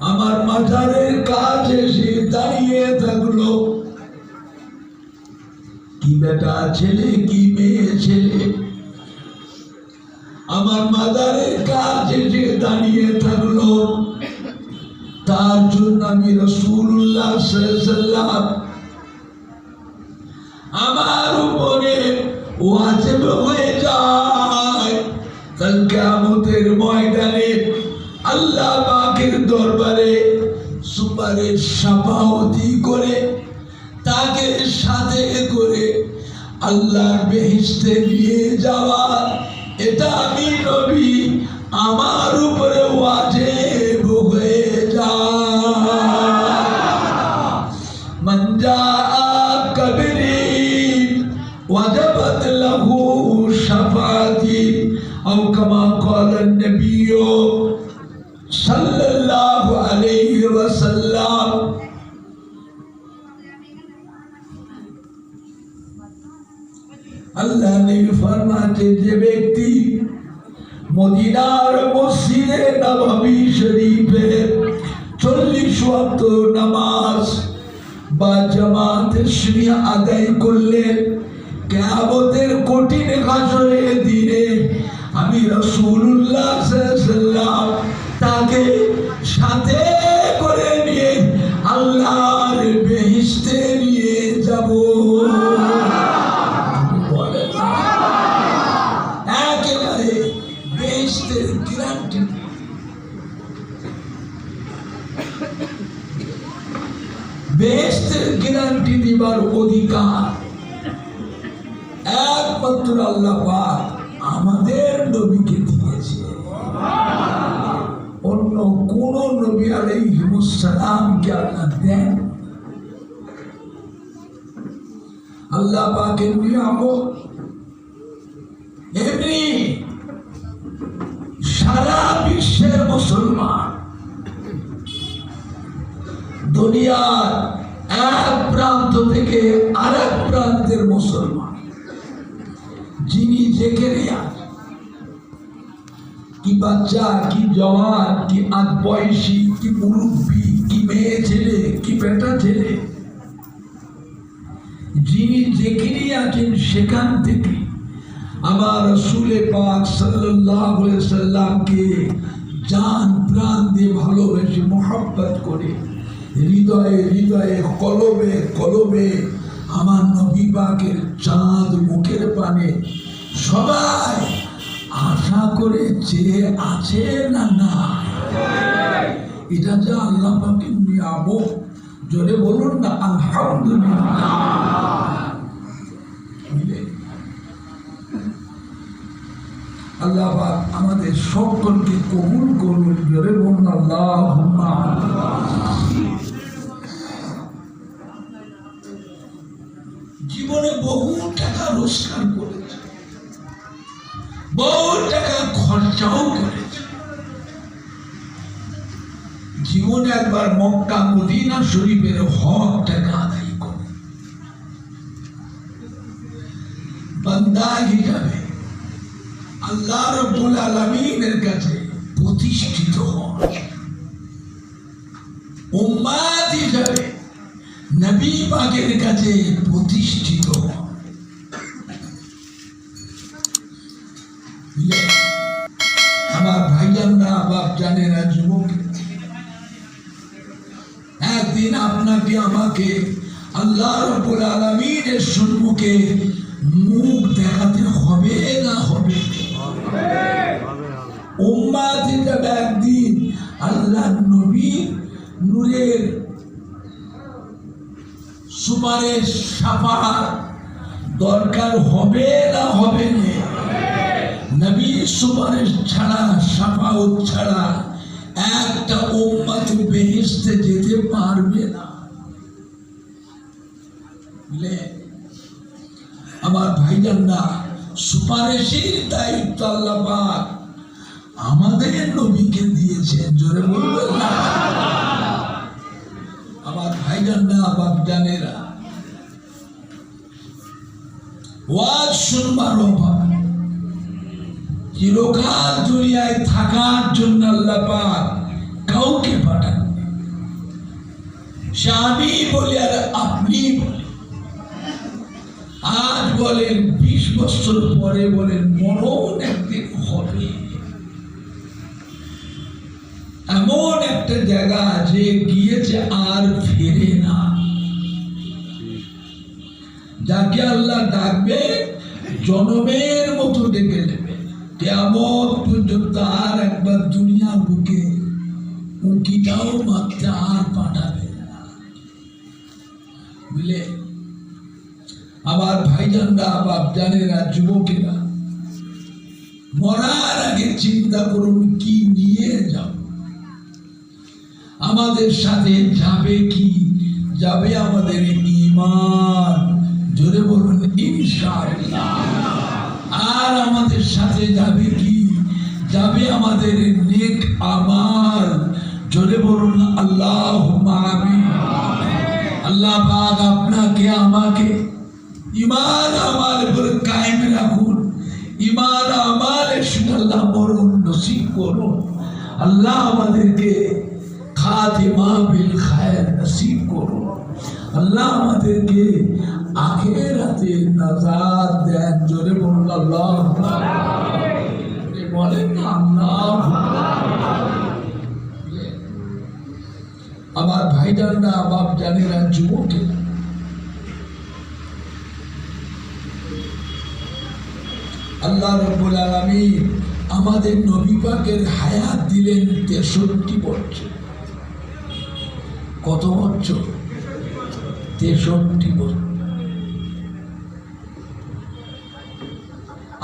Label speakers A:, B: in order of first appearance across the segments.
A: আমার মাজারের কাছে এসে দাঁড়িয়ে থাকলো। কি বেটা ছেলে, কি মেয়ে ছেলে, আমার মাজারের কাছে এসে দাঁড়িয়ে থাকলো। তার জন্য আমি রাসূলুল্লাহ সাল্লাল্লাহু আলাইহি ওয়াসাল্লাম আমার উপরে ওয়াজিব হয়ে যায়। কাল কিয়ামতের ময়দানে আল্লাহ পাকের দরবারে সুপারিশ শাফাআতি করে তাকে সাথে করে আল্লাহর বেহেশতে নিয়ে যাওয়া, এটা আমি নবী আমার উপরে ওয়াজিব হয়ে যায়। মান জাআ কবরি ওয়াজাবাত লাহু শাফাআতি আও কামা ক্বালা নবী সাল্লাল্লাহু আলাইহি ওয়াসাল্লাম। আল্লাহ নবী ফরমাতে, যে ব্যক্তি মদিনার মসজিদে নববী শরীফে 40 ওয়াক্ত নামাজ বা জামাতে শরিয়া আদায় করলেন, কিয়ামতের কঠিন হাসরের দিনে আমি রাসূলুল্লাহ সাল্লাল্লাহু আলাইহি ওয়াসাল্লাম তাকে সাথে করে নিয়ে আল্লাহর বেহেশতে নিয়ে যাব। একেবারে বেহেশতের গ্যারান্টি। বেহেশতের গ্যারান্টি দিবার অধিকার একমাত্র আল্লাহ পাক আমাদের নবীকে দিয়েছে। অন্য কোন নবী আলাইহিস সালামকে আল্লাহ দেন? আল্লাহ পাকের নিয়ামত এমনি সারা বিশ্বের মুসলমান দুনিয়ার এক প্রান্ত থেকে আরেক প্রান্তের মুসলমান যিনি যেখানে আছে, কি বাচ্চা, কি জওয়ান, কি আধ বয়সী, কি মুরব্বী, কি মেয়ে ছেলে, কি বেটা ছেলে, যিনি যেখানে আছেন সেখান থেকে আমার রাসূল পাক সাল্লাল্লাহু আলাইহি ওয়াসাল্লামকে জান প্রাণ দিয়ে ভালোবেসে মোহাব্বত করে হৃদয়ে হৃদয়ে কলবে কলবে আমার নবী পাকের চাঁদ মুখের পানে সবাই আশা করে চেয়ে আছে না না? এটা যে আল্লাহ পাকের নিয়ামত, জোরে বলুন না আলহামদুলিল্লাহ। আল্লাহ পাক আমাদের সকলকে কবুল করুন, জোরে বলুন আল্লাহুম্মা। জীবনে বহু টাকা রোজগার করেছে, বহু টাকা খরচাও করেছে। জীবনে একবার মক্কা মদিনা শরীফের হক টাকা আদায় করে বান্দা হিসাবে আল্লাহ রাব্বুল আলামিনের কাছে প্রতিষ্ঠিত হন, উম্মাত হিসাবে নবী পাকের কাছে প্রতিষ্ঠিত হন। আমার ভাইজানরা, বাপ জানেরা, যুবক, একদিন আপনাকে আমাকে আল্লাহ রাব্বুল আলামিনের সম্মুখে মুখ দেখাতে হবে না হবে? উম্মাত হিসেবে একদিন আল্লাহ নবীর নূরের সুপারিশ শাফাআত দরকার হবে না হবে না? নবীর সুপারিশ ছাড়া, শাফাআত ছাড়া একটা উম্মত বেহেশতে যেতে পারবে না। আমার ভাইজানরা, সুপারিশের দায়িত্ব আল্লাহ পাক আমাদের নবীকে দিয়েছেন, জোরে বলবেন না? আমার ভাইজানরা, বাপ জানেরা, ওয়াজ শুনবার অভাব, চিরকাল দুনিয়ায় থাকার জন্য আল্লাহ পাক কাউকে পাঠান। সে আমি বলি আর আপনি বলি। আজ বলেন 20 বছর পরে বলেন মরণ একদিন হবে। এমন একটা জায়গা যে গিয়েছে আর ফেরে না। যাকে আল্লাহ ডাকবে জনমের মতো ডেকে নেবে, কিয়ামত পর্যন্ত আর একবার দুনিয়ার বুকে উঁকিটাও মারতে আর পাঠাবে না। বুঝলে আমার ভাইজানরা, বাপজানেরা, যুবকেরা, মরার আগে চিন্তা করুন কি নিয়ে যাব। আমাদের সাথে যাবে কি? যাবে আমাদের ঈমান, জোরে বলুন ইনশাআল্লাহ। আর আমাদের সাথে যাবে কি? যাবে আমাদের নেক আমাল, জোরে বলুন আল্লাহুম্মা আমিন। আল্লাহ পাক আপনাকে আমাকে ঈমান আমাল উপর কায়েম রাখুন। ঈমান আমালের সঙ্গে আল্লাহ মরণ নসিব করুন। আল্লাহ আমাদেরকে খাতিমা বিল খায়র নসিব করুন। আল্লাহ আমাদেরকে আখিরাতে নাজাত দেন, জোরে বলুন আল্লাহুম্মা আমিন। বলেন আল্লাহ। আমার ভাইজানরা, বাপ জানেরা, যুবকেরা, আল্লাহ রাব্বুল আলামিন আমাদের নবী পাকের হায়াত দিলেন 63 বছর। কত বছর? 63 বছর।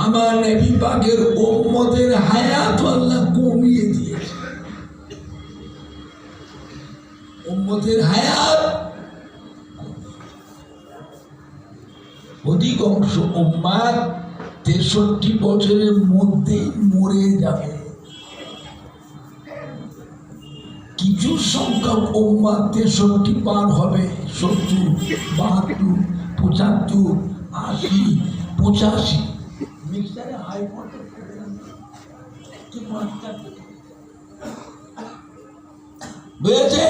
A: আমার নবী পাকের উম্মতের হায়াত আল্লাহ কমিয়ে দিয়েছে। উম্মতের হায়াত অধিকাংশ উম্মাত 63 বছরের মধ্যেই মরে যাবে। কিছু সংখ্যক উম্মাত 63 পার হবে, 70, 72, 75, 80, 85। মিক্সারে হাই বুঝেছে?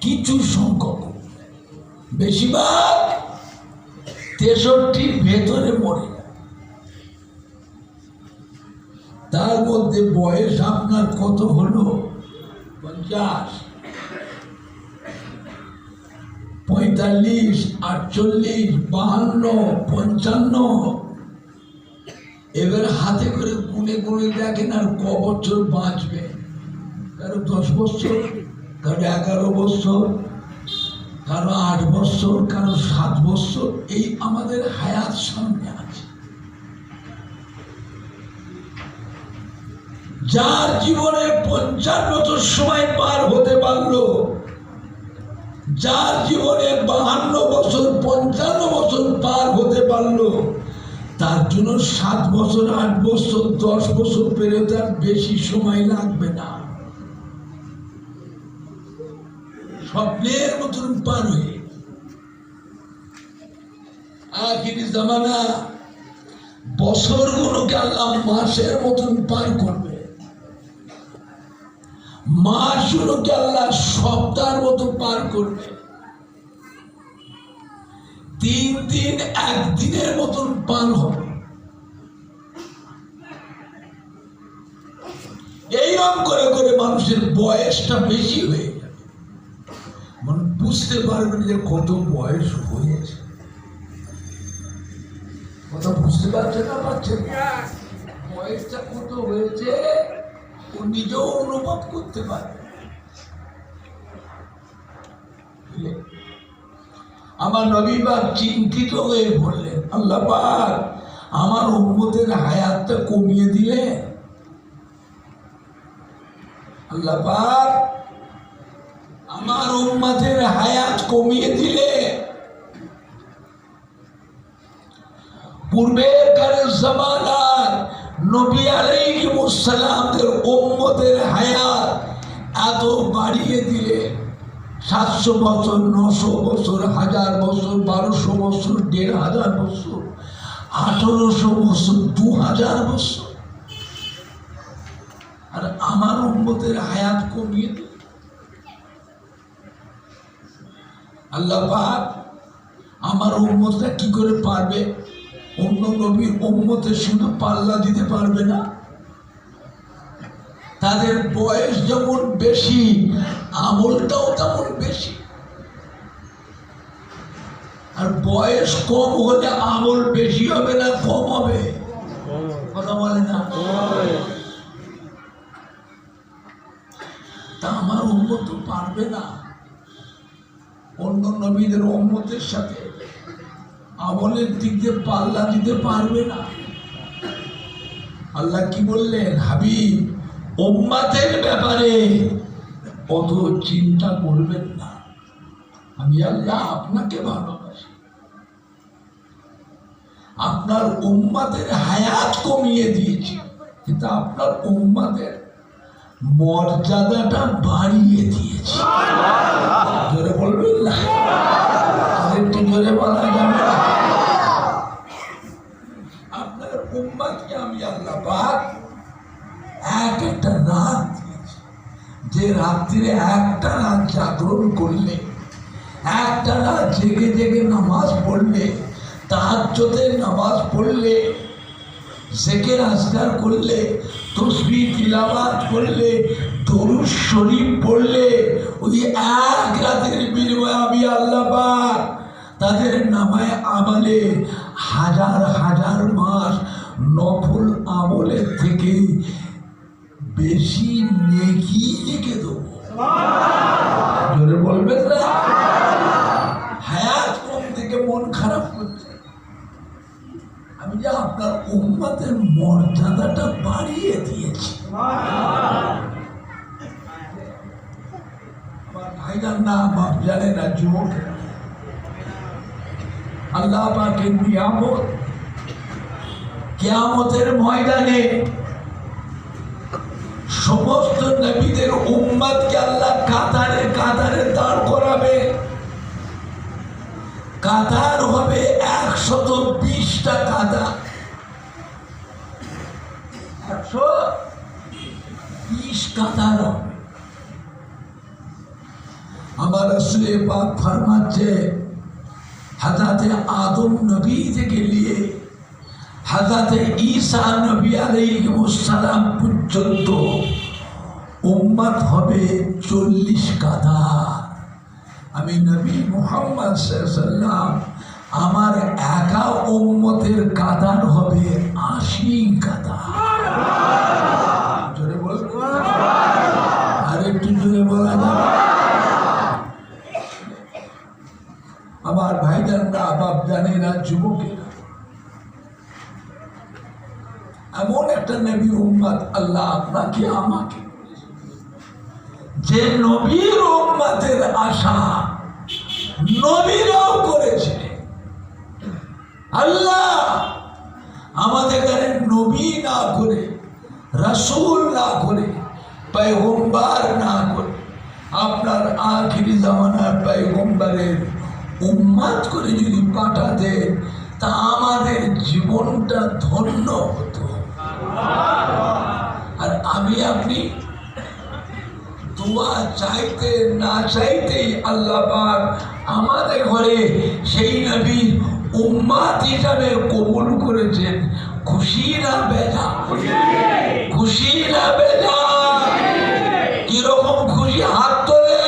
A: কিছু সংখ্যক, বেশিরভাগ 63 ভেতরে মরে যায়। তার মধ্যে বয়স আপনার কত হলো? 50, 45, 48, 52, 55। এবার হাতে করে গুনে গুনে দেখেন আর ক বছর বাঁচবে। কারো 10 বছর, কারো 11 বছর, কারো 8 বছর, কারো 7 বছর। এই আমাদের হায়াত সামনে আছে। যার জীবনে 50 বছর সময় পার হতে পারলো, যার জীবনে 52 বছর, 55 বছর পার হতে পারলো, তার জন্য 7 বছর, 8 বছর, 10 বছর পেরে তার বেশি সময় লাগবে না। স্বপ্নের মতন পার হয়ে আখিরি জামানা বছরগুলোকে আল্লাহ মাসের মতন পার করবে, মাসগুলোকে আল্লাহ সপ্তাহের মতো পার করবে, 3 দিন একদিনের মতন পার হবে। এইরকম করে করে মানুষের বয়সটা বেশি হয়ে যাবে। মানে বুঝতে পারবেন যে কত বয়স হয়েছে। কথা বুঝতে পারছে না? পারছেন? বয়সটা কত হয়েছে ও নিজেও অনুভব করতে পারে। আমার নবী পাক চিন্তিত হয়ে বললেন, আল্লাহ পাক আমার উম্মতের হায়াতটা কমিয়ে দিলে। আল্লাহ পাক আমার উম্মতের হায়াত কমিয়ে দিলে। পূর্বের কালের জামানার নবী আলাইহিস সালামদের উম্মতের হায়াত এত বাড়িয়ে দিলে। 700 বছর, 900 বছর, 1000 বছর, 1200 বছর, 1500 বছর, 1800 বছর, 2000 বছর। আমার উম্মতের হায়াত কমিয়ে দিল। আল্লাহ পাক আমার উম্মতটা কি করে পারবে? অন্য নবীর উম্মতের শুধু পাল্লা দিতে পারবে না। তাদের বয়স যেমন বেশি, আমলটাও তেমন বেশি। আর বয়স কম হলে আমল বেশি হবে না কম হবে? কথা বলে না। তা আমার উম্মত তো পারবে না অন্য নবীদের উম্মতের সাথে আমলের দিক দিয়ে পাল্লা দিতে পারবে না। আল্লাহ কি বললেন? হাবিব, উম্মতের ব্যাপারে অত চিন্তা করবেন না, আমি আল্লাহ আপনাকে ভালোবাসি। আপনার উম্মতের হায়াত কমিয়ে দিয়েছি, কিন্তু আপনার উম্মতের মর্যাদাটা বাড়িয়ে দিয়েছি। জোরে বলবেন না? আরেকটু জোরে বলা যাবে? আপনার উম্মতকে আমি আল্লাহ পাক একটা রাত দিয়েছি, যে রাত্রিরে একটা রাত জাগরণ করলে, একটা রাত জেগে জেগে নামাজ পড়লে, তাহাজ্জুদের নামাজ পড়লে, জিকির আজকার করলে, তাসবিহ তিলাওয়াত করলে, দরুদ শরীফ পড়লে, ওই এক রাতের বিনিময়ে আমি আল্লাহ পাক তাদের নামায় আমলে হাজার হাজার মাস নফল আমলের থেকে বেশি নেকি লিখে দেবো। জোরে বলবেন না? হায়াত কম থেকে মন খারাপ করছে, আমি যে আপনার উম্মতের মর্যাদাটা বাড়িয়ে দিয়েছি। আমার ভাইজান না, বাপ জানে না, যুবক, আল্লাহ পাকের নিয়ামত, কিয়ামতের ময়দানে সমস্ত নবীদের উম্মতকে আল্লাহ কাতারে কাতারে দাঁড় করাবে। কাতার হবে 120টা কাতার, 120 কাতার হবে। আমার রাসূল পাক ফরমাচ্ছে, হযরত আদম নবী থেকে নিয়ে হযরত ঈসা নবী আলাইহিস সালাম পর্যন্ত উম্মত হবে 40 কাতার। আমি নবী মুহাম্মদ সাল্লাল্লাহু আলাইহি ওয়াসাল্লাম, আমার একা উম্মতের কাতার হবে 80 কাতার। জোরে বলবো? আর একটু জোরে বলা যাবে? আমার ভাইজানরা, বাপ জানেরা, যুবকেরা, এমন একটা নবীর উম্মত আল্লাহ আপনাকে আমাকে, যে নবীর উম্মতের আশা নবীরাও করেছিলেন। আল্লাহ আমাদের কাছে নবী না করে, রাসূল না করে, পয়গম্বর না করে, আপনার আখিরি জামানার পয়গম্বরের উম্মত করে যদি পাঠাতে, তা আমাদের জীবনটা ধন্য হতো। আর আমি আপনি দোয়া চাইতে না চাইতেই আল্লাহ পাক আমাদের ঘরে সেই নবীর উম্মত হিসাবে কবুল করেছেন। খুশি না বেজা? খুশি না বেজা? কিরকম খুশি? হাত তোলে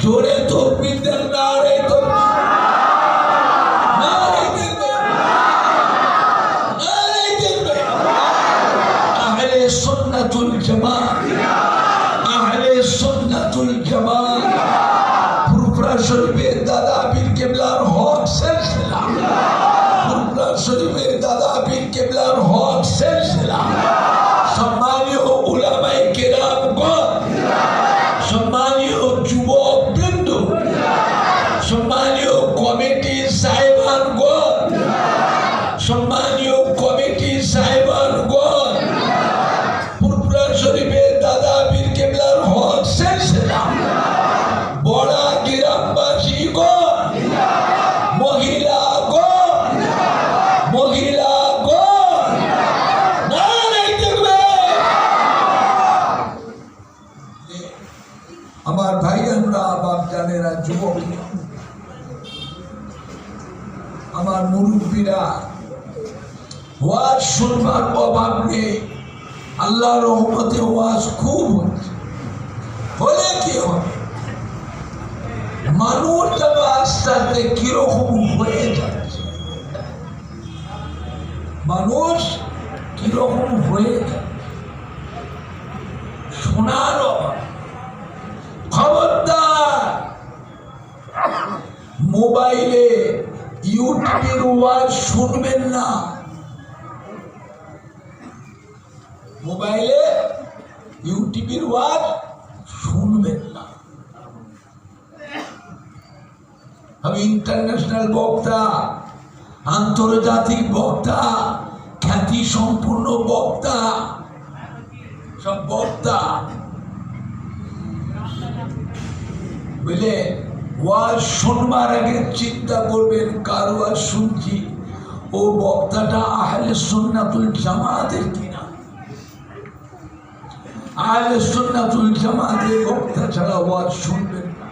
A: জোরে তকবীর দেন। নারে তকবীর, নারে তকবীর, নারে তকবীর। আহলে সুন্নাতুল জামাত, আহলে সুন্নাতুল জামাত, ফুরফুরা শরীফের দাদা পীর কেবলার হক সিলসিলা, ফুরফুরা শরীফের দাদা পীর কেবলার হক সিলসিলা। সম্মানীয় উলামায়ে কেরামগণ, সম্মানীয় যুবক বৃন্দ, সম্মানীয় কমিটি সাহেবানগণ, সম্মানীয় কমিটি সাহেবানগণ, ফুরফুরা শরীফের দাদা পীর কেবলার হক সিলসিলা, বড়া গ্রামবাসীগণ, মহিলাগণ, মহিলাগণ, ওয়াজ শুনবার অভাব নেই, আল্লাহ রহমতে ওয়াজ খুব হচ্ছে। হলে কি হবে, মানুষ যেন আস্তে আস্তে কিরকম হয়ে যাচ্ছে, মানুষ কিরকম হয়ে যাচ্ছে, শোনার অভাব। খবরদার মোবাইলে ইউটিউবের ওয়াজ শুনবেন না, মোবাইলে ইউটিউবের ওয়াজ শুনবেন না। আমি ইন্টারন্যাশনাল বক্তা, আন্তর্জাতিক বক্তা, খ্যাতি সম্পূর্ণ বক্তা, সব বক্তা বুঝলে, ওয়াজ শুনবার আগে চিন্তা করবেন কার ওয়াজ শুনছি, ও বক্তাটা আহলে সুন্নাতুল জামাতের কিনা। আহলে সুন্নাতুল জামাতের বক্তা ছাড়া ওয়াজ শুনবেন না।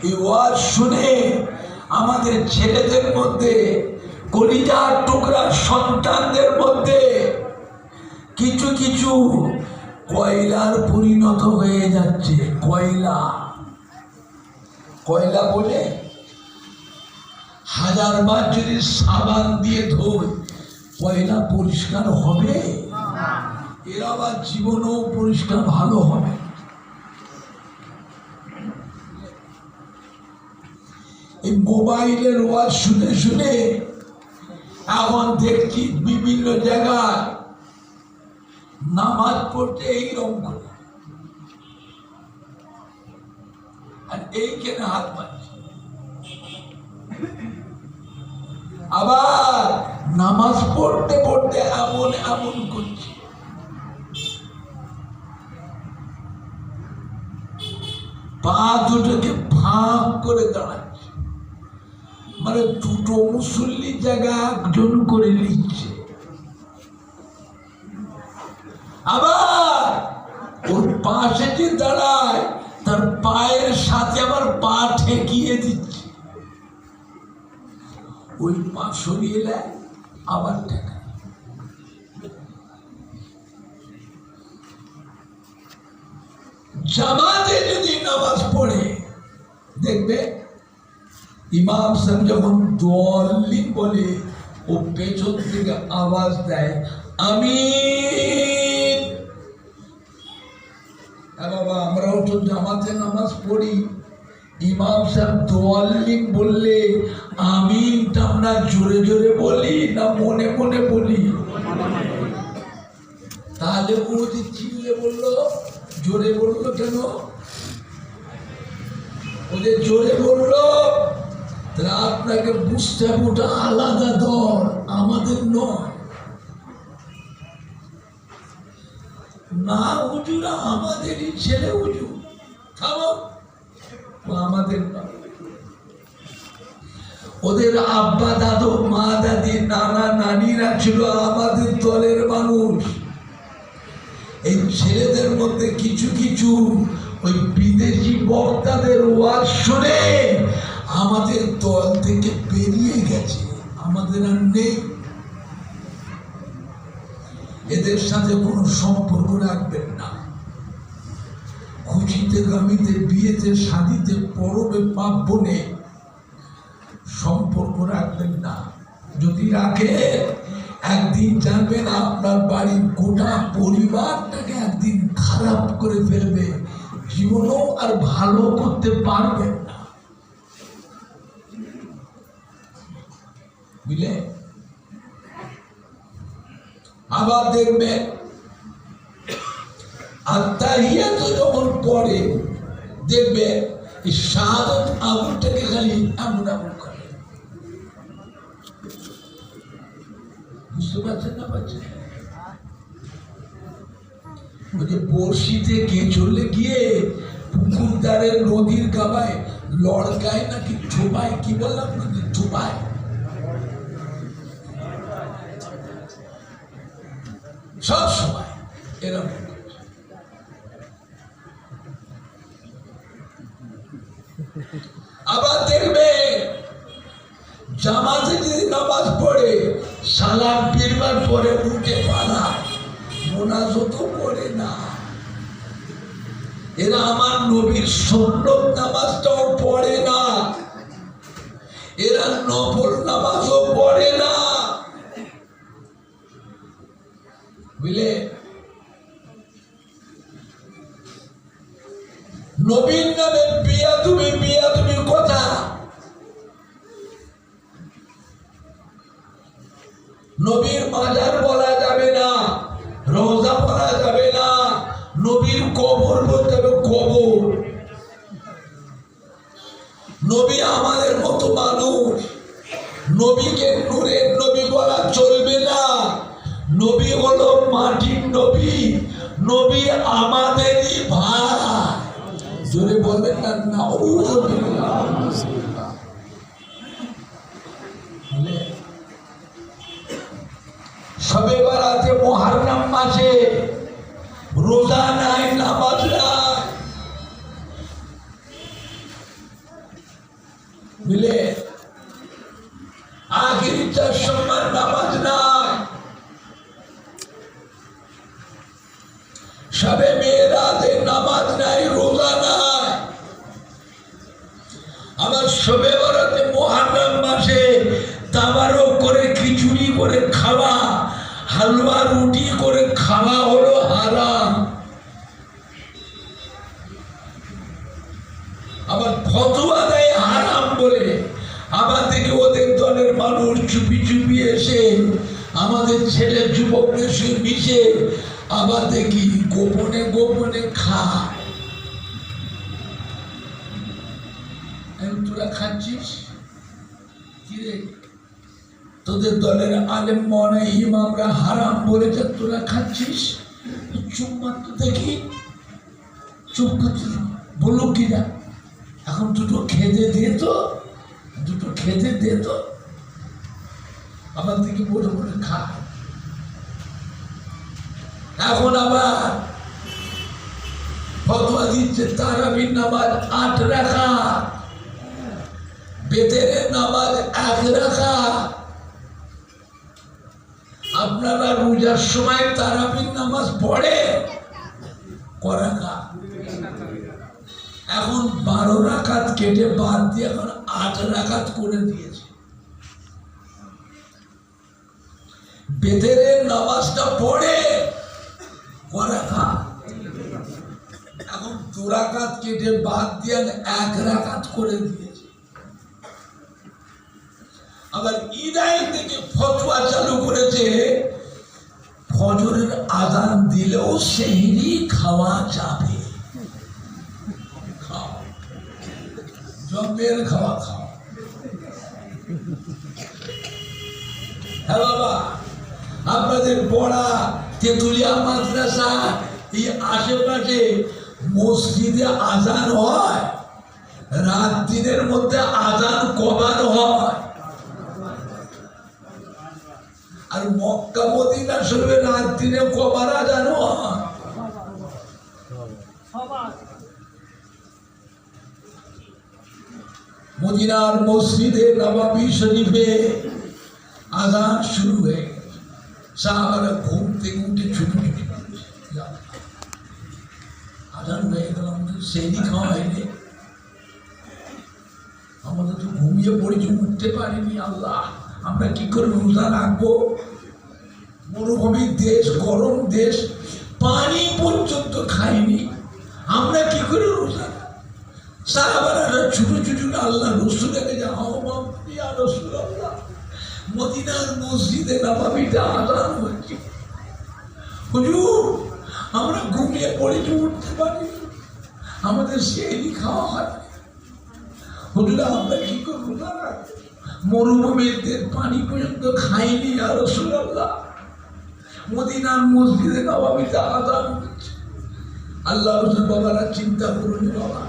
A: এই ওয়াজ শুনে আমাদের ছেলেদের মধ্যে, কলিজার টুকরা সন্তানদের মধ্যে কিছু কিছু কয়লার পরিণত হয়ে যাচ্ছে। কয়লা, কয়লা বলে হাজারবার যদি সাবান দিয়ে ধোয় কয়লা পরিষ্কার হবে? এর আবার জীবনও পরিষ্কার ভালো হবে। এই মোবাইলের ওয়াজ শুনে শুনে এখন দেখছি বিভিন্ন জায়গায় নামাজ পড়তে এইরকম করে, আর এইখানে হাত মারছে। আবার নামাজ পড়তে পড়তে এমন এমন করছে। পা দুটোকে ভাগ করে দাঁড়াচ্ছে, মানে দুটো মুসল্লি জায়গা একজন করে নিচ্ছে। আবার ওর পাশে যে দাঁড়ায় তার পায়ের সাথে আবার পা ঠেকিয়ে দিচ্ছে, ওই পা সরিয়ে নেয় আবার ঠেকায়। জামাতে যদি নামাজ পড়ে দেখবে ইমাম সাহেব যখন দোয়াল্লি বলে ও পেছন থেকে আওয়াজ দেয় আমিন। বাবা আমরাও তো জামাতে নামাজ পড়ি, ইমাম সাহেব দোয়াল্লি বললে আমিনটা আমরা জোরে জোরে বলি না মনে মনে বলি? তাহলে ও যে চিল্লে বললো, জোরে বললো কেন? ওদের জোরে বললো তাহলে আপনাকে বুঝতে হবে ওটা আলাদা দল, আমাদের নয়। না হুজুরা আমাদেরই ছেলে হুজুর, থামো, আমাদের নয়। ওদের আব্বা দাদু মা দাদি নানা নানিরা ছিল আমাদের দলের মানুষ। এই ছেলেদের মধ্যে কিছু কিছু ওই বিদেশি বক্তাদের ওয়াজ শুনে আমাদের দল থেকে বেরিয়ে গেছে, আমাদের আর নেই। এদের সাথে কোনো সম্পর্ক রাখবেন না। খুশিতে গামিতে বিয়েতে শাদিতে পরবে পার্বণে সম্পর্ক রাখবেন না। যদি রাখে একদিন জানবেন আপনার বাড়ির গোটা পরিবারটাকে একদিন খারাপ করে ফেলবে, জীবনও আর ভালো করতে পারবেন না। বুঝলে? আবার দেখবেন আত্মাহিয়াত যখন পড়ে দেখবে শাহাদাত আঙুলটাকে খালি এমন এমন করে। বুঝতে পারছেন না? পারছেন? ওই যে বড়শিতে কেঁচড়লে গিয়ে পুকুর ধারে নদীর গাবায় লড়কায় নাকি ঠোপায়, কি বললাম নাকি ঠোপায়, সব সময় এরকম। আবার দেখবে জামাতে যদি নামাজ পড়ে, সালাম ফিরবার পরে উঠে পালায়, মোনাজাত পড়ে না। এরা আমার নবীর সুন্নত নামাজটাও পড়ে না, এরা নফল নামাজও পড়ে না, বুঝলে? নবীর নামে বিয়াদুবি কথা। নবীর মাজার বলা যাবে না, রওজা বলা যাবে না, নবীর কবর বলতে হবে কবর। নবী আমাদের মতো মানুষ, নবীকে নূরের নবী বলা চলবে না। নবী হলো মাটির নবী, নবী আমাদেরই ভাই। জোরে বলবেন না নাউযুবিল্লাহ। শবে বরাতে মুহররম মাসে রোজা নাই, নামাজ নাই, বুঝলে? আখির 4 সোমবার নামাজ নাই, শবে মেরাজে নামাজ নাই, রোজা নাই। আবার শবে বরাতে মুহররম মাসে তাবারক করে খিচুড়ি করে খাওয়া, হালুয়া রুটি করে খাওয়া হলো হারাম। আবার ফতোয়া দেয় হারাম বলে, আবার থেকে ওদের দলের মানুষ চুপি চুপি এসে আমাদের ছেলে যুবকদের সঙ্গে মিশে আবার দেখি গোপনে গোপনে খায়। তোরা খাচ্ছিস কি রে? তোদের দলের আলেম মনে ইমামরা হারাম বলেছে, তোরা খাচ্ছিস? চুপ মাত্র দেখি, চুপ করছিস, বললো কিনা? এখন দুটো খেতে দে তো, দুটো খেতে দে তো। আবার দেখি বলে বলে খা। এখন আবার ফতোয়া দিচ্ছে তারাবির নামাজ 8 রাকাত, বেতের নামাজ 1 রাকাত। আপনারা রোজার সময় তারাবির নামাজ পড়ে করাকা, এখন 12 রাকাত কেটে বাদ দিয়ে এখন 8 রাকাত করে দিয়েছে। বেতের নামাজটা পড়ে করাকা, এখন 2 রাকাত কেটে বাদ দিয়ে 1 রাকাত করে দিয়েছে। আবার ঈদের থেকে ফতোয়া চালু করেছে, ফজরের আযান দিলেও সেহরি খাওয়া যাবে। খাও, জমের খাওয়া খাও। হ্যাঁ বাবা, আপনাদের পড়া তেঁতুলিয়া মাদ্রাসা এই আশেপাশে মসজিদে আযান হয়, রাত দিনের মধ্যে আযান কবার হয়। আর মক্কা মদিনা শরীফে রাত দিনে কবার আযান হয়? মদিনার মসজিদে নববী শরীফে আযান শুরু হয়ে গেছে। সাহাবারা ঘুম থেকে উঠে ছুটি আযান হয়ে গেল, আমাদের সেহরি খাওয়া হয়নি, আমাদের তো ঘুমিয়ে পড়েছি, উঠতে পারিনি। আল্লাহ, আমরা কি করে রোজা রাখবো? মরুভূমির দেশ, গরম দেশ, পানি পর্যন্ত খাইনি, আমরা কি করে রোজা? সাহাবারা ছুটো ছুটো আল্লাহ রসুলকে যাও, ইয়া রাসূলুল্লাহ, মদিনার মসজিদে নববীতে আযান হচ্ছে, হুজুর আমরা ঘুমিয়ে পড়েছি, উঠতে পারিনি, আমাদের সেহরি খাওয়া হয়। হুজুর আমরা কি করে রোজা রাখবো? মরুভূমির দেশ, পানি পর্যন্ত খাইনি, ইয়া রাসূলুল্লাহ, মদিনার মসজিদে নববীতে আযান হচ্ছে। আল্লাহ রসুল বাবারা চিন্তা করুন, বাবা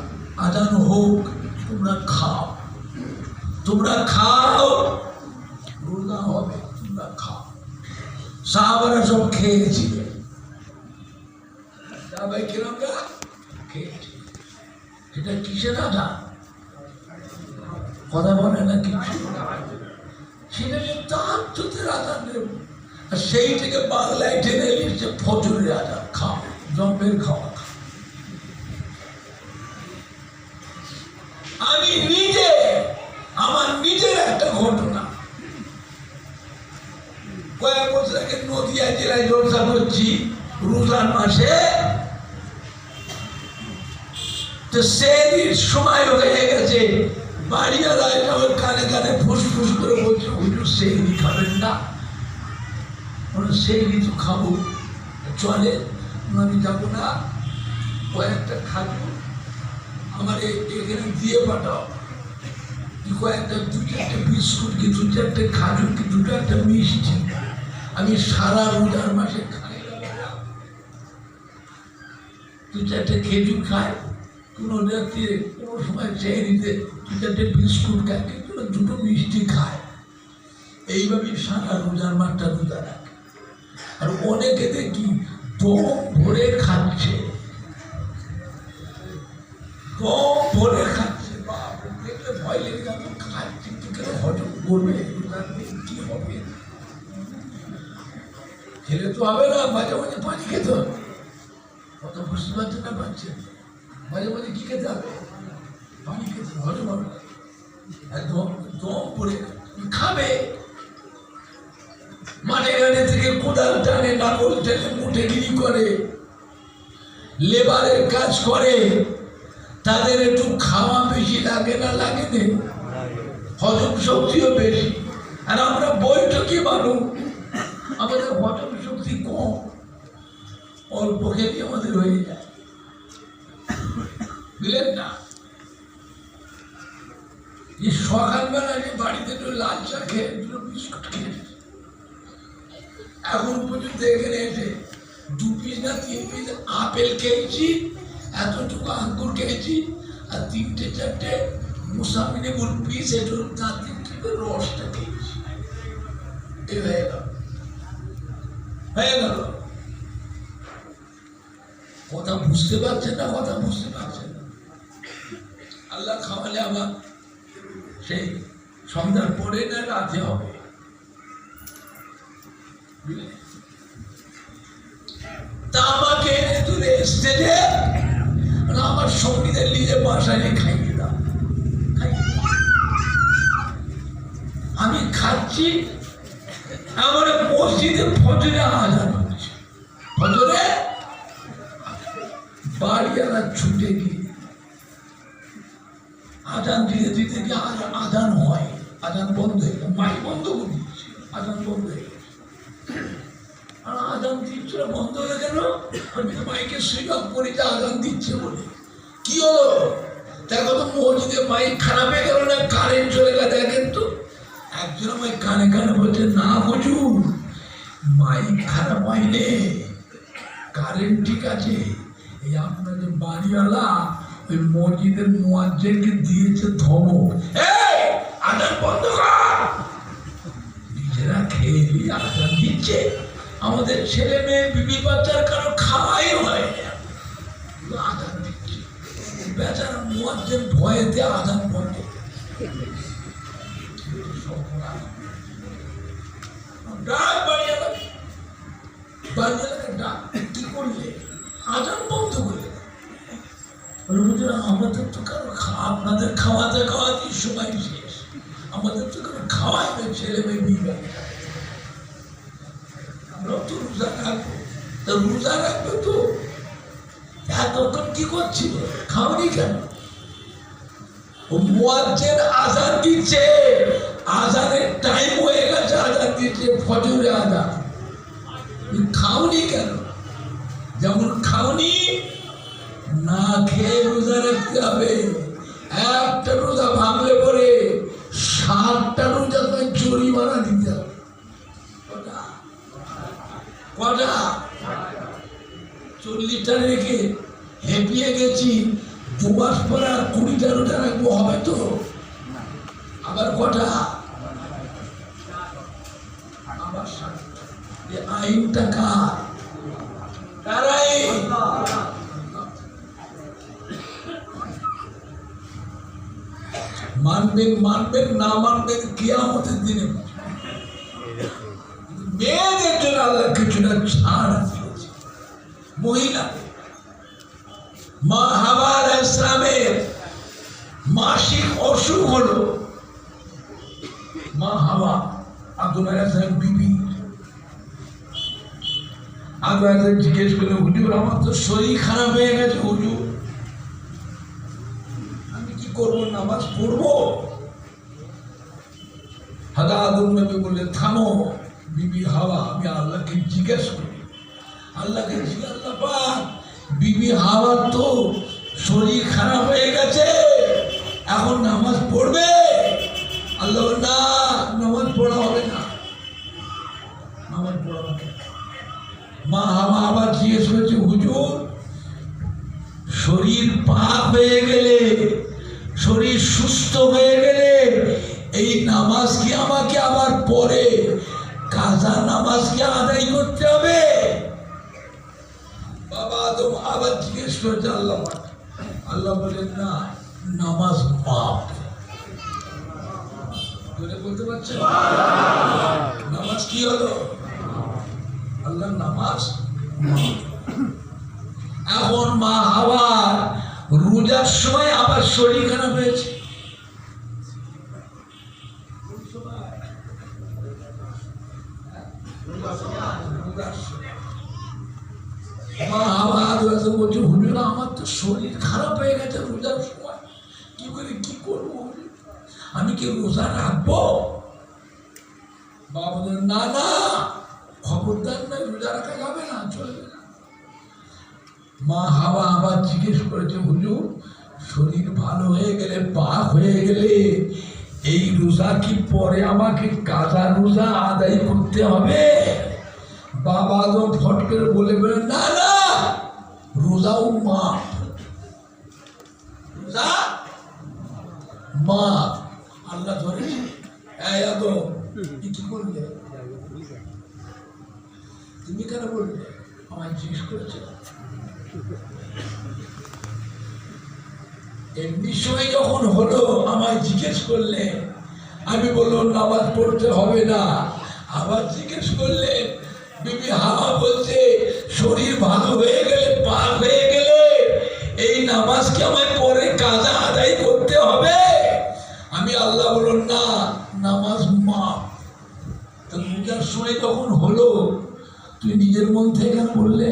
A: আযান হোক, তোমরা খাও, তোমরা খাও, রোজা হবে, তোমরা খাও। সাহাবারা সব খেয়েছিলেন, সাহাবায়ে কেরামরা খেয়েছি। এটা কিসের আযান? কথা বলে না কিছু? সেটাকে তাহাজ্জুদের আযান দেব, আর সেইটাকে বাংলায় টেনে নিচ্ছে ফজরের আযান। খাও, জম্মের খাওয়া। আমি নিজে, আমার নিজের একটা ঘটনা, কয়েক বছর আগে নদিয়া জেলায় জলসা করছি রোজার মাসে, তো সেই সময় হয়ে গেছে, বাড়িওয়ালায় ওর কানে কানে ফুসফুস করে বলছে, হুজুর সেহরি খাবেন না? সেহরি তো খাবো, চলে, আমি যাবো না, কয়েকটা খাবো, আমার এখানে দিয়ে পাঠাও, কয়েকটা দু চারটে বিস্কুট কি দু চারটে খাজুর কি দুটো একটা মিষ্টি, আমি সারা রোজার মাসে খাই, দু চারটে খেজুর খাই, কোনো রাত্রে কোনো সময় চেয়ে নিতে দু চারটে বিস্কুট খায়, কিন্তু দুটো মিষ্টি খায়, এইভাবেই সারা রোজার মাসটা রোজা রাখে। আর অনেকে দেখি দম ভরে খাচ্ছে, দম ভরে খাচ্ছে, দেখলে ভয় লেগে যাবে, খাচ্ছে কি করে হজম করবে, কি হবে, খেলে তো হবে না, মাঝে মাঝে পানি খেতে হবে, কত বুঝতে পারছে না, পাচ্ছে মাঝে মাঝে কি খেতে হবে, পানি খেতে হজম হবে, একদম দম পড়ে খাবে, মাঠে ঘাটে থেকে কোদাল টানে, নাঙল টেনে মুঠেগিরি করে, লেবারের কাজ করে, তাদের একটু খাওয়া বেশি লাগে না, লাগে না, হজম শক্তিও বেশি। আর আমরা বৈঠকি মানুষ, আমাদের হজম শক্তি কম, অল্প খেলে আমাদের হয়ে যায়, বুঝলেন না? এই সকালবেলা যে বাড়িতে একটু লাল চা খেয়ে দুটো বিস্কুট খেয়েছে, এখন পর্যন্ত এখানে এসে 2 পিস না 3 পিস আপেল খেয়েছি, এতটুকু আঙ্গুর খেয়েছি, আর 3-4টে মুসাম্বি লেবুর পিস, এটার তার থেকে রসটা খেয়েছি, এই হয়ে গেল, হয়ে গেল। কথা বুঝতে পারছেন না, কথা বুঝতে পারছেন না। আল্লাহ খাওয়ালে আবার সেই সন্ধ্যার পরে না রাতে হবে, তা আমাকে এনে তুলে স্টেজে আমার সঙ্গীদের নিজে বাসায় খাইয়ে দাও, আমি খাচ্ছি, আমার মসজিদে ফজরে আযান হচ্ছে, ফজরে বাড়িওয়ালা ছুটে গিয়ে আযান দিতে দিতে গিয়ে আযান হয়, আযান বন্ধ হয়ে গেল, মাইক বন্ধ করে দিচ্ছে, আযান বন্ধ হয়ে গেছে, আর আযান দিচ্ছে বন্ধ হয়ে গেল, আমি তো মাইকে সুইচ অফ করি যে আযান দিচ্ছে বলে, কি হলো, দেখো তো মসজিদে মাইক খারাপ হয়ে গেল না, কারেন্ট চলে গেল, দেখেন তো। একজন আমায় কানে কানে বলছে, না হুজুর মাইক খারাপ হয়নি, কারেন্ট ঠিক আছে, এই আপনাদের বাড়িওয়ালা ওই মসজিদের মুয়াজ্জিনকে দিয়েছে ধমক, এই আযান বন্ধ কর, নিজেরা খেয়ে দিয়ে আযান দিচ্ছে, আমাদের ছেলে মেয়ে বিবি বাচ্চার কারো খাওয়াই হয় না, আযান দিচ্ছে, বেচারা মুয়াজ্জিন ভয়েতে আযান বন্ধ, ডাক বাড়িওয়ালাকে, বাড়িওয়ালাকে ডাক, কি করলে, আযান বন্ধ করে, আমাদের তো কারো আপনাদের খাওয়াতে খাওয়াতে সময় শেষ, আমাদের তো কারো খাওয়াই না, ছেলে মেয়ে বিয়ে, আমরা তো রোজা রাখবো, তা রোজা রাখবো তো, এতক্ষণ কি করছিল, খাওনি কেন? মুয়াজ্জিন আযান দিচ্ছে, আযানের টাইম হয়ে গেছে, আযান দিচ্ছে ফজরের আযান, খাওনি কেন? যেমন খাওনি, না খেয়ে রোজা রাখতে হবে, একটা রোজা ভাঙলে পরে 7টা রোজা তো জরিমানা দিতে হবে, কটা 40টা রেখে হেঁপিয়ে গেছি, 2 মাস পরে আর 20টা রোজা রাখবো, হবে তো? আবার কটা, আবার আইনটা কার আইন? মানবেন মানবেন, না মানবেন কিয়ামতের দিনে। মেয়েদের জন্য আল্লাহ কিছুটা ছাড় দিয়েছে। মহিলা মা হাওয়া আলাইহিস সালামের মাসিক অসুখ হলো। মা হাওয়া আদম আলাইহিস সালাম বিবি আদম জিজ্ঞেস করলো, হুজুর আমার তো শরীর খারাপ হয়ে গেছে, হুজুর আমি কি করবো, নামাজ পড়বো? হাদা আদম নবী বললেন, থামো বিবি হাওয়া, আমি আল্লাহকে জিজ্ঞেস করি। আল্লাহকে জিজ্ঞাসা পাক, বিবি হাওয়ার তো শরীর খারাপ হয়ে গেছে, এখন নামাজ পড়বে? আল্লাহ না, নামাজ পড়া হবে না, নামাজ পড়া হবে না। মা হাওয়া আবার জিজ্ঞেস করেছে, হুজুর শরীর পাক হয়ে গেলে, শরীর সুস্থ হয়ে গেলে এই নামাজ কি আমাকে আবার পরে কাজা নামাজ কি আদায় করতে হবে? বাবা আদম আবার জিজ্ঞেস করেছে আল্লাহ, আল্লাহ বলেন না, নামাজ মাফ। বলতে পারছে নামাজ কি হলো? আল্লাহ নামাজ। এখন মা হাওয়া রোজার সময় আবার শরীর খারাপ হয়েছে। মা হাওয়া বলছে, হুজুর আমার তো শরীর খারাপ হয়ে গেছে রোজার সময়, কি করে কি করবো, আমি কি রোজা রাখবো? বাবা বললেন, না না, খবরদার না, রোজা রাখা যাবে না, চলবে না। মা হাওয়া আবার জিজ্ঞেস করেছে, হুজুর শরীর ভালো হয়ে গেলে, পাক হয়ে গেলে এই রোজা কি পরে আমাকে কাজা রোজা আদায় করতে হবে? বাবা আদম ফট করে বলে বলেন, না না, রোজাও মাফ, রোজা মাফ। আল্লাহ ধরে এই আদম কি করলে, তুমি কেন বললে? আমায় জিজ্ঞেস করেছে। এমনি সময় যখন হলো আমায় জিজ্ঞেস করলে, আমি বললাম নামাজ পড়তে হবে না। আবার জিজ্ঞেস করলে, বিবি হাওয়া বলছে শরীর ভালো হয়ে গেলে, পাক হয়ে গেলে এই নামাজ কি আমায় পরে কাজা আদায় করতে হবে? আমি আল্লাহ বললাম না, নামাজ মাফ। তো রোজার সময় যখন হলো তুই নিজের মন থেকে কেন বললে?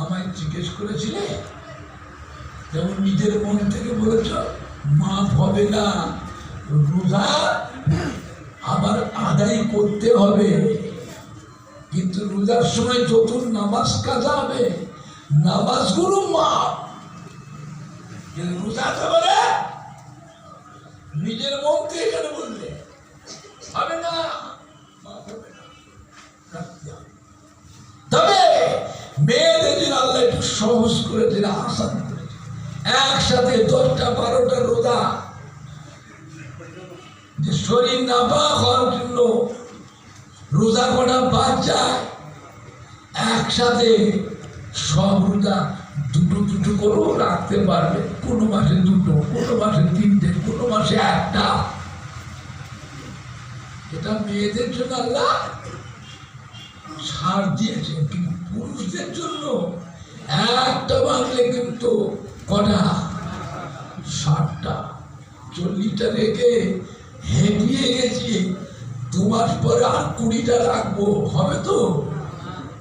A: আমায় জিজ্ঞেস করেছিলে, যেমন নিজের মন থেকে বলেছ মাফ হবে না, রোজা আবার আদায় করতে হবে। কিন্তু রোজার সময় যত নামাজ কাজা হবে, নামাজগুলো মাফ। রোজা তো বলে নিজের মন থেকে কেন বললে? হবে না, মাফ হবে না। তবে মেয়েদের দিন আল্লাহ একটু সহজ করে দিন, আসান করেছে। একসাথে 10টা 12টা রোজা, যে শরীর না পাক হওয়ার জন্য রোজা করা বাদ যায়, একসাথে সব রোজা দুটো দুটো করেও রাখতে পারবে। কোনো মাসে 2টো, কোনো মাসে 3টে, কোনো মাসে 1টা। এটা মেয়েদের জন্য আল্লাহ ছাড় দিয়েছে, কিন্তু পুরুষদের জন্য একটা বাংলে কিন্তু কটা, 60টা। 40টা রেখে হেঁটিয়ে গেছি, 2 মাস পরে আর 20টা রাখবো, হবে তো?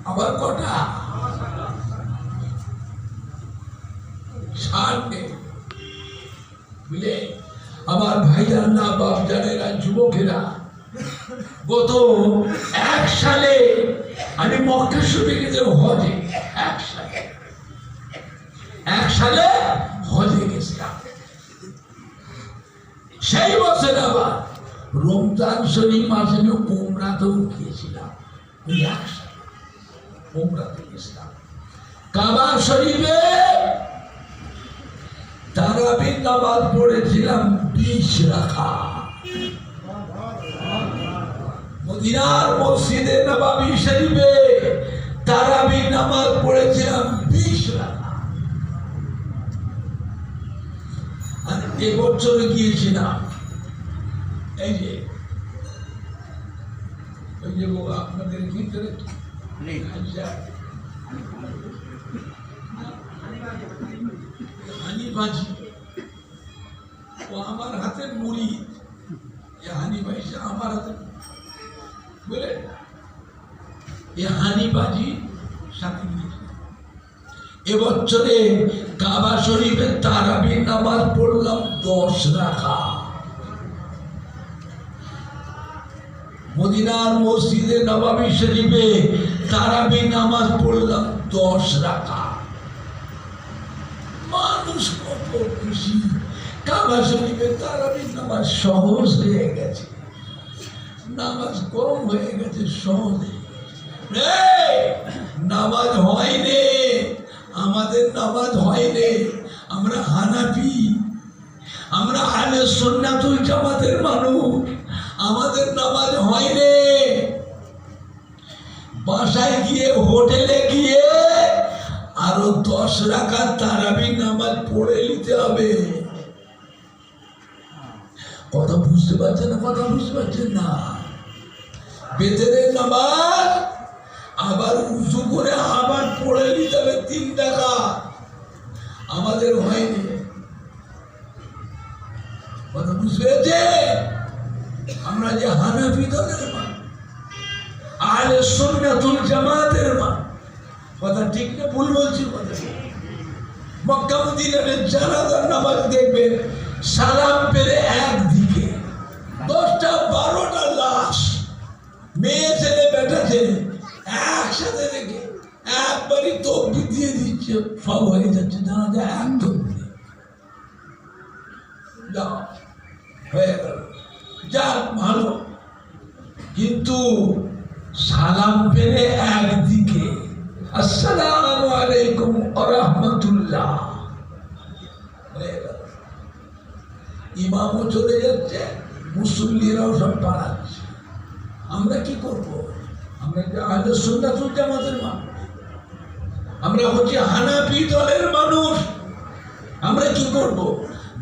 A: আবার কটা, 60 নেই। বুঝলে আমার ভাইরা না, বাপ জানেরা, যুবকেরা, গত 1 সালে আমি মক্কা শরীফে গেছি হজে। 1 সালে হজে গেছিলাম। সেই বছর আবার রমজান শরীফ মাসে আমি উমরাতেও গিয়েছিলাম। 1 সালে উমরাতে গেছিলাম। কাবা শরীফে তারাবির নামাজ পড়েছিলাম 20 রাকাত। মদিনার মসজিদে নববী শরীফে তারাবির নামাজ পড়েছিলাম 20 রাকাত। আর এবছর গিয়েছিলাম এই যে ওই যে আপনাদের ভিতরে হানিবাজি, ও আমার হাতে মুড়ি, হানিবাজি আমার হাতে বলে এ হানিবাজি সাথে নিয়েছে। এবছরে কাবা শরীফের তারাবি নামাজ পড়লাম 10 রাকাত। মদিনার মসজিদে নববী শরীফে তারাবি নামাজ পড়লাম 10 রাকাত। মানুষ কত খুশি, কাবা শরীফে তারাবি নামাজ সহজ হয়ে গেছে, নামাজ কম হয়ে গেছে, সহজ। নামাজ হয়নি, আমাদের নামাজ হয়নি। আমরা হানাফি, আমরা আহলে সুন্নাতুল জামাতের মানুষ, আমাদের নামাজ হয়নি। বাসায় গিয়ে হোটেলে গিয়ে আরো 10 রাকাত তারাবি নামাজ পড়ে নিতে হবে। কথা বুঝতে পারছেন না? কথা বুঝতে পারছেন না? বেতের নামাজ আবার উঁচু করে আবার পড়ে নিতে হবে 3 রাকাত। আমাদের হয়নি। কথা বুঝতে পেরেছে? আমরা যে হানাফি দলের মানুষ, আহলে সুন্নাতুল জামাতের মানুষ, কথা ঠিক না ভুল বলছি? কথা মক্কা মদিনার জানাজার নামাজ দেখবেন সালাম পেরে একদিকে 10টা 12টা লাশ, মেয়ে ছেলে বেটা ছেলে একসাথে রেখে একবারই তকবীর দিয়ে দিচ্ছে, সব হয়ে যাচ্ছে জানাজা এক তকবীর হয়ে গেল, যাক ভালো। কিন্তু সালাম পেরে একদিকে আসসালামু আলাইকুম ওয়া রাহমাতুল্লাহ হয়ে গেল। ইমামও চলে যাচ্ছে, মুসল্লিরাও সব পালাচ্ছে। আমরা কি করব? আমরা আহলে সুন্নাতুল জামাতের মানুষ, আমরা হচ্ছে হানাফি দলের মানুষ। আমরা কি করব?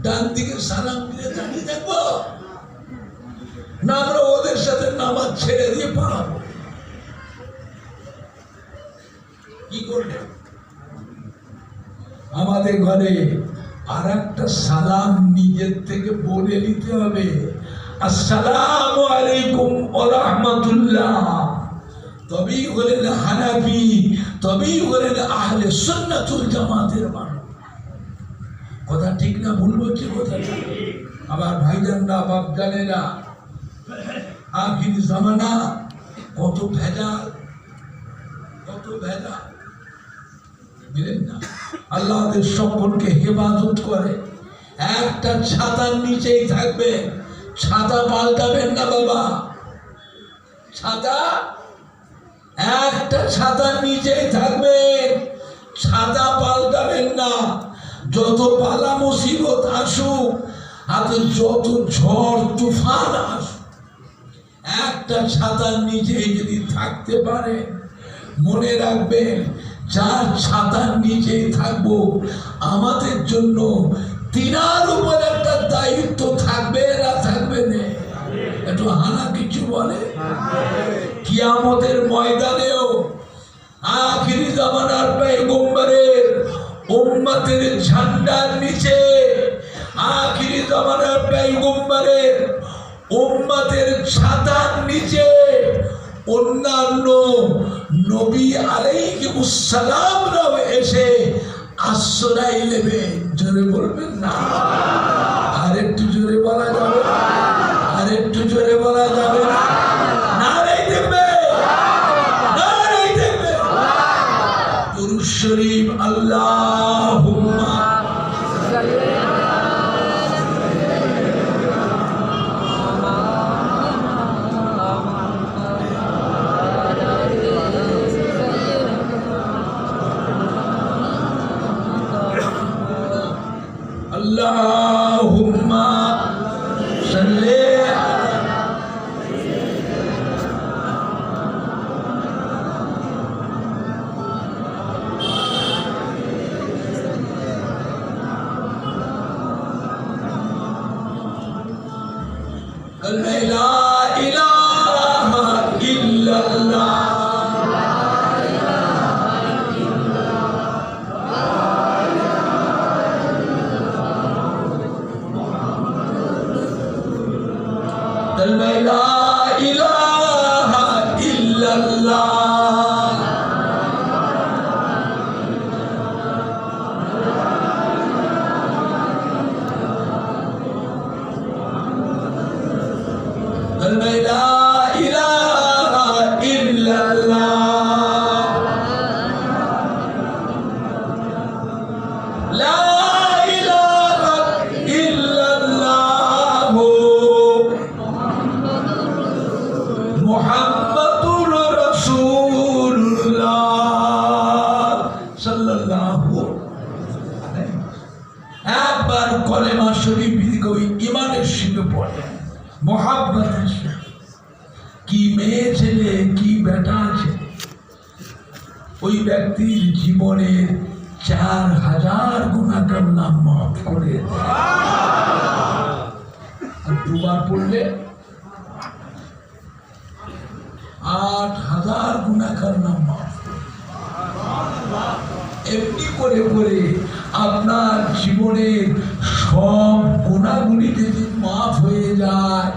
A: ডান দিকে সালাম দিয়ে দাঁড়িয়ে থাকবো না আমরা ওদের সাথে নামাজ ছেড়ে দিয়ে পালাবো? কি করবে? আমাদের ঘরে আর একটা সালাম নিজের থেকে বলে নিতে হবে, আসসালামু আলাইকুম ওয়া রাহমাতুল্লাহ। তবেই হলেন হানাফি, তবেই হলেন আহলে সুন্নাতুল জামাতের মানুষ। কথা ঠিক না ভুল বলছি? কথা আবার ভাইজানরা বাপজানেরা, আখির জামানা, কত ভেজাল, কত ভেজাল, বুঝলেন না? আল্লাহ আমাদের সকলকে হেফাজত করে। একটা ছাতার নিচেই থাকবে, ছাতা পাল্টাবেন না বাবা। ছাতা একটা ছাতার নিচেই থাকবেন, ছাতা পাল্টাবেন না। যত বালা মুসিবত আসুক, হাতে যত ঝড় তুফান আসুক, একটা ছাতার নিচেই যদি থাকতে পারে, মনে রাখবেন যার ছাতার নিচেই থাকবো আমাদের জন্য তিনার উপর একটা দায়িত্ব থাকবে না থাকবে না? একটু হানা কিছু বলে। কিয়ামতের ময়দানেও আখিরি জামানার পয়গম্বরের উম্মতের ঝান্ডার নিচে, আখিরি জামানার পয়গম্বরের উম্মতের ছাতার নিচে অন্যান্য নবী আলাইহিস সালামরাও এসে আশ্রয় নেবে। জোরে বলবেন না? আর একটু জোরে বলা যাবে? আর একটু জোরে বলা যাবে? নারে দেখবে, নারে দেখবে। দুরূদ শরীফ আল্লাহুম্মা আল্লাহুম্মা সাল্লি লা ইলাহা ইল্লাল্লাহ। লা ইলাহা ইল্লাল্লাহ। লা ইলাহা ইল্লাল্লাহ মুহাম্মাদুর রাসূলুল্লাহ সাল্লাল্লাহু আলাইহি। একবার কলেমা শরীফ ওই ইমানের সঙ্গে পড়ে, মোহাব্বতের সঙ্গে। কি মেয়ে ছেলে, কি বেটা ছেলে, ওই ব্যক্তির জীবনের 4000 গুনাহের নাম মাফ করে দেয়। আর দুবার পড়লে 8000 গুনাহের নাম মাফ। এমনি করে করে আপনার জীবনের সব গুনাহগুলি যদি মাফ হয়ে যায়,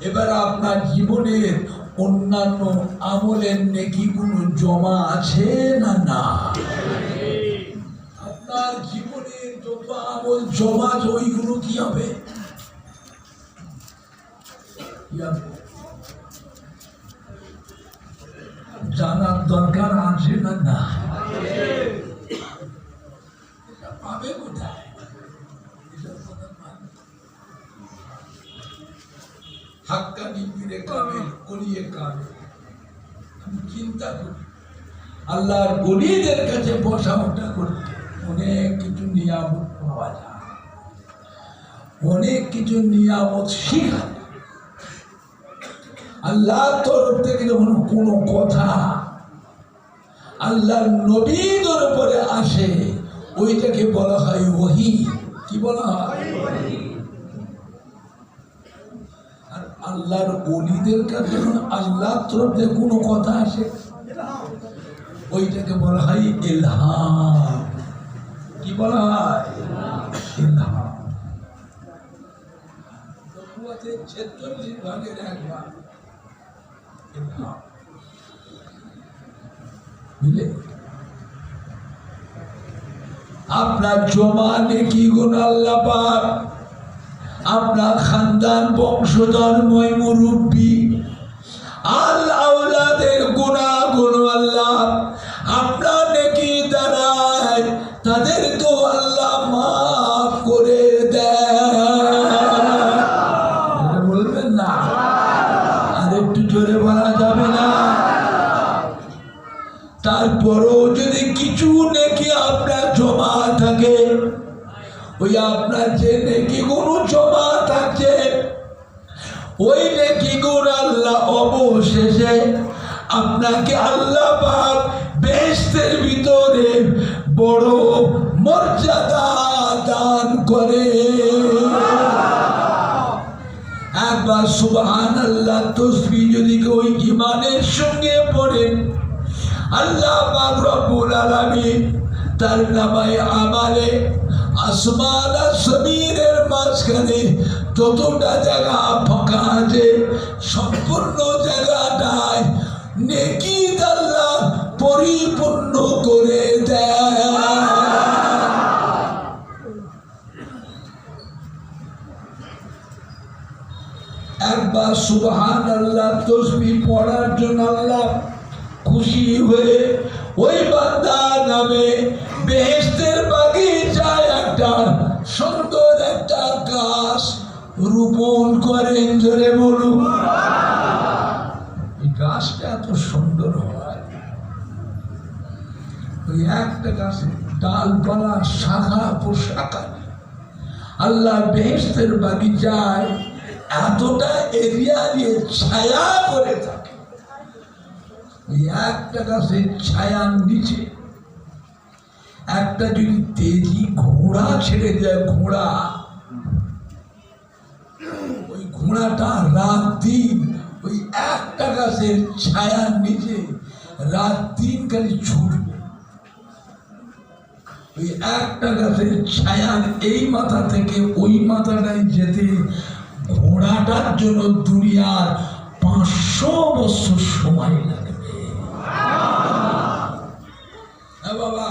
A: এবার আপনার জীবনের অন্যান্য আমলের নেকিগুলো জমা আছে না না? আপনার জীবনের যত আমল জমা আছে ওইগুলো কি হবে? জানার দরকার আছে না না? পাবে কোথায়? হাক্কানি পীরে কামেল, ওলিয়ে কামেল। আমি চিন্তা করি আল্লাহর ওলিদের কাছে বসা ওঠা করতে অনেক কিছু নিয়ামত পাওয়া যায়, অনেক কিছু নিয়ামত শিখা। আল্লাহর তরফ থেকে যখন কোনো কথা আল্লাহর নবীদের উপরে আসে, ওইটাকে বলা হয় ওহী। কি বলা হয়? আর আল্লাহর ওলিদের কাছে যখন আল্লাহর তরফ থেকে কোনো কথা আসে, ওইটাকে বলা হয় ইলহাম। কি বলা হয়? ইলহাম। 46 ভাগের একবার ইলহাম। বুঝলে? আপনার জমা নেকি গুণ আল্লাহ পাক আপনার খানদান বংশধর মুরব্বী আল আওলাদের গুনাহগুলো আল্লাহ আপনার নেকি দ্বারায় তাদেরকেও আল্লাহ মাফ করে দেয়। বলবেন না? আর একটু জোরে বলা যাবে না? তারপরও যদি কিছু নেকি আপনার জমা থাকে, ওই আপনার যে নেকি গুণ জমা থাকে, ওই নেকি গুণ আল্লাহ অবশেষে আপনাকে আল্লাহ পাক বেহেশতের ভিতরে বড় মর্যাদা দান করে। একবার সুবহানাল্লাহ তাসবিহ যদি ওই ঈমানের সঙ্গে পড়েন, আল্লাহ পাক রব্বুল আলামিন তার নামায়ে আমালে আসমান আর জমিনের মাঝখানে যতটা জায়গা ফাঁকা আছে, সম্পূর্ণ জায়গাটায় নেকি আল্লাহ পরিপূর্ণ করে দেয়। একবার সুবহানাল্লাহ তাসবিহ পড়ার জন্য আল্লাহ খুশি হয়ে ওই বান্দার নামে বেহেশতের বাগিচায় একটা সুন্দর একটা গাছ রোপণ করেন। জোরে বলুন। এই গাছটা এত সুন্দর হয়, ওই একটা গাছের ডালপালা শাখা পোশাখা আল্লাহ বেহেশতের বাগিচায় এতটা এরিয়া নিয়ে ছায়া করে থাকে। ওই একটা গাছের ছায়ার নিচে একটা যদি তেজি ঘোড়া ছেড়ে দেয়, ঘোড়া, ওই ঘোড়াটা রাত দিন ওই একটা গাছের ছায়ার নিচে রাত দিন খালি ছুটবে। ওই একটা গাছের ছায়ার এই মাথা থেকে ওই মাথাটায় যেতে জন্য দুনিয়ার 500 বছর সময় লাগবে। বাবা,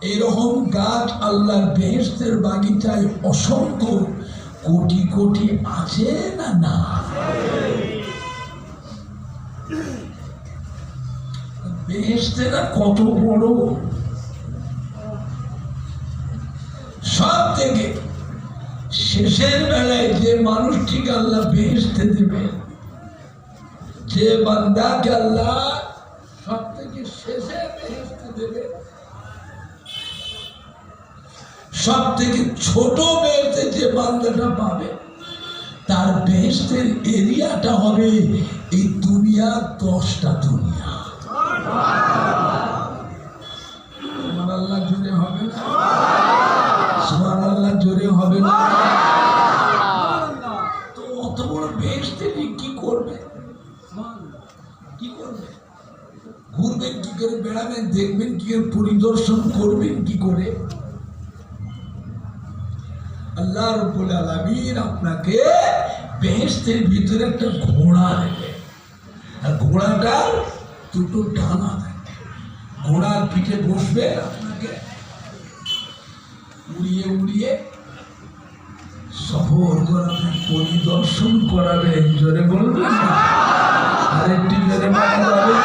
A: এইরকম গাছ আল্লাহর বেহেশতের বাগিচায় অসংখ্য কোটি কোটি আছে না না? বেহেশতেরা কত বড়! সব থেকে শেষের বেলায় যে মানুষটিকে আল্লাহ বেহেশতে দেবে, যে বান্দাকে আল্লাহ সব থেকে শেষে বেহেশতে দেবে, সব থেকে ছোট বেহেশতে যে বান্দাটা পাবে, তার বেহেশতের এরিয়াটা হবে এই দুনিয়া 10টা দুনিয়া। সুবহানাল্লাহ জোরে হবে না? সুবহানাল্লাহ জোরে হবে না? তো অত বড় বেহেশতে কি করবে? কি করবে? ঘুরবেন কি করে, বেড়াবেন, দেখবেন কি করে, পরিদর্শন করবেন কি করে? আল্লাহ রাব্বুল আলামিন আপনাকে বেহেশতের ভিতরে একটা ঘোড়া দেবে, আর ঘোড়াটার 2টো ডানা থাকে। ঘোড়ার পিঠে বসবে, আপনাকে উড়িয়ে উড়িয়ে সফর করাবেন, পরিদর্শন করাবেন। জোরে বলবেন না? আরেকটি জোরে বলা যাবে?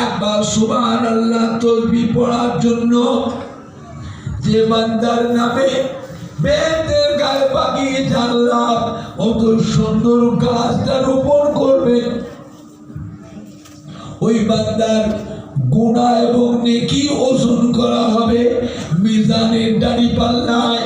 A: একবার সুবহানাল্লাহ তাসবিহ পড়ার জন্য যে বান্দার নামে বেতের গায়ে বাগিয়ে আল্লাহ অত সুন্দর গাছটা রোপণ করবে, ওই বান্দার গুনাহ এবং নেকি ওজন করা হবে মিজানের দাঁড়ি পাল্লায়।